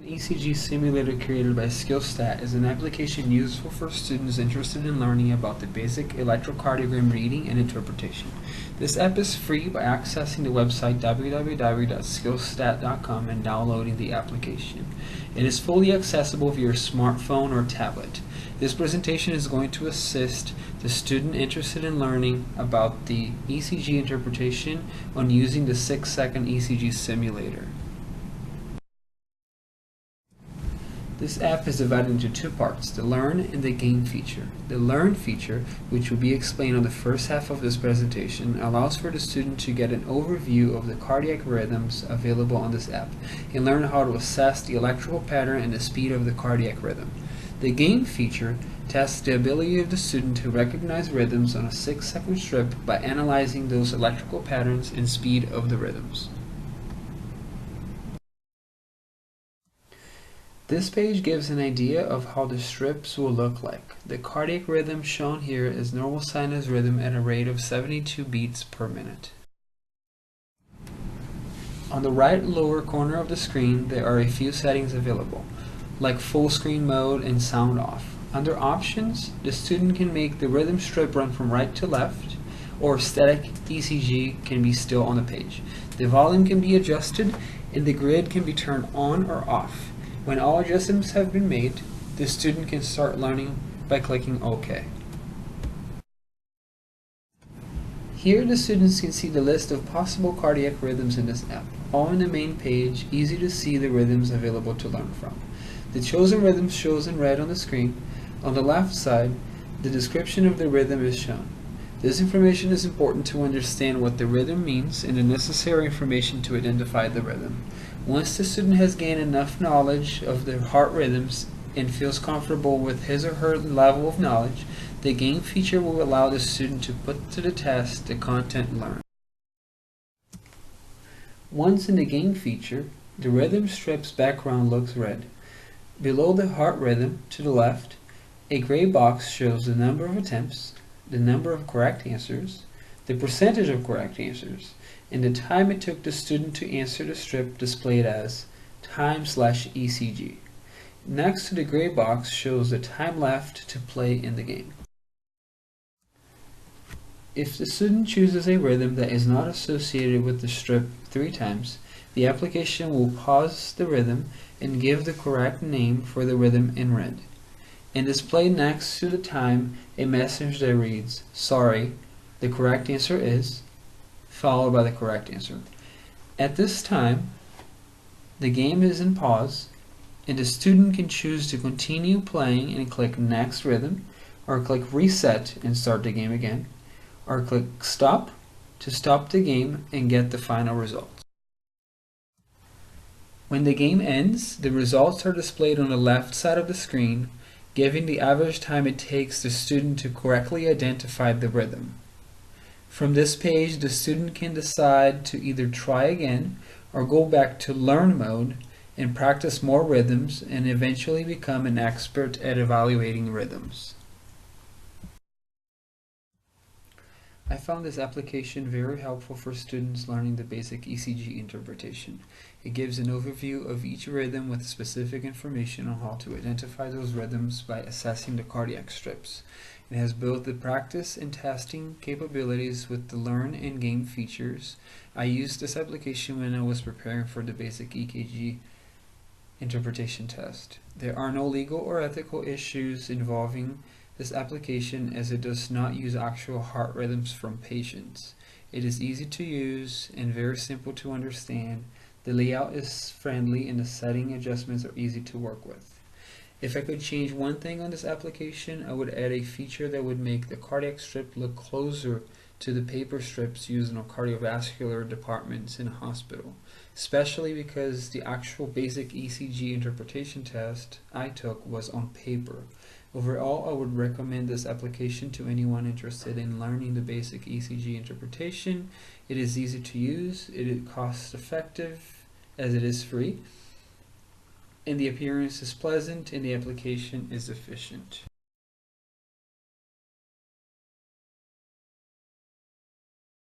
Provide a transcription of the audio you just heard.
An ECG simulator created by SkillStat is an application useful for students interested in learning about the basic electrocardiogram reading and interpretation. This app is free by accessing the website www.skillstat.com and downloading the application. It is fully accessible via your smartphone or tablet. This presentation is going to assist the student interested in learning about the ECG interpretation on using the 6-second ECG simulator. This app is divided into two parts, the Learn and the Gain feature. The Learn feature, which will be explained on the first half of this presentation, allows for the student to get an overview of the cardiac rhythms available on this app and learn how to assess the electrical pattern and the speed of the cardiac rhythm. The Gain feature tests the ability of the student to recognize rhythms on a 6-second strip by analyzing those electrical patterns and speed of the rhythms. This page gives an idea of how the strips will look like. The cardiac rhythm shown here is normal sinus rhythm at a rate of 72 beats per minute. On the right lower corner of the screen, there are a few settings available, like full screen mode and sound off. Under options, the student can make the rhythm strip run from right to left, or static ECG can be still on the page. The volume can be adjusted, and the grid can be turned on or off. When all adjustments have been made, the student can start learning by clicking OK. Here the students can see the list of possible cardiac rhythms in this app, all on the main page, easy to see the rhythms available to learn from. The chosen rhythm shows in red on the screen. On the left side, the description of the rhythm is shown. This information is important to understand what the rhythm means and the necessary information to identify the rhythm. Once the student has gained enough knowledge of the heart rhythms and feels comfortable with his or her level of knowledge, the Gain feature will allow the student to put to the test the content learned. Once in the Gain feature, the rhythm strip's background looks red. Below the heart rhythm, to the left, a gray box shows the number of attempts, the number of correct answers, the percentage of correct answers, and the time it took the student to answer the strip displayed as time/ECG. Next to the gray box shows the time left to play in the game. If the student chooses a rhythm that is not associated with the strip 3 times, the application will pause the rhythm and give the correct name for the rhythm in red, and display next to the time a message that reads, "Sorry, the correct answer is," followed by the correct answer. At this time, the game is in pause, and the student can choose to continue playing and click Next Rhythm, or click Reset and start the game again, or click Stop to stop the game and get the final results. When the game ends, the results are displayed on the left side of the screen, giving the average time it takes the student to correctly identify the rhythm. From this page, the student can decide to either try again or go back to Learn mode and practice more rhythms and eventually become an expert at evaluating rhythms. I found this application very helpful for students learning the basic ECG interpretation. It gives an overview of each rhythm with specific information on how to identify those rhythms by assessing the cardiac strips. It has both the practice and testing capabilities with the Learn and Gain features. I used this application when I was preparing for the basic EKG interpretation test. There are no legal or ethical issues involving this application as it does not use actual heart rhythms from patients. It is easy to use and very simple to understand. The layout is friendly and the setting adjustments are easy to work with. If I could change one thing on this application, I would add a feature that would make the cardiac strip look closer to the paper strips used in cardiovascular departments in a hospital, especially because the actual basic ECG interpretation test I took was on paper. Overall, I would recommend this application to anyone interested in learning the basic ECG interpretation. It is easy to use, it is cost effective as it is free, and the appearance is pleasant and the application is efficient.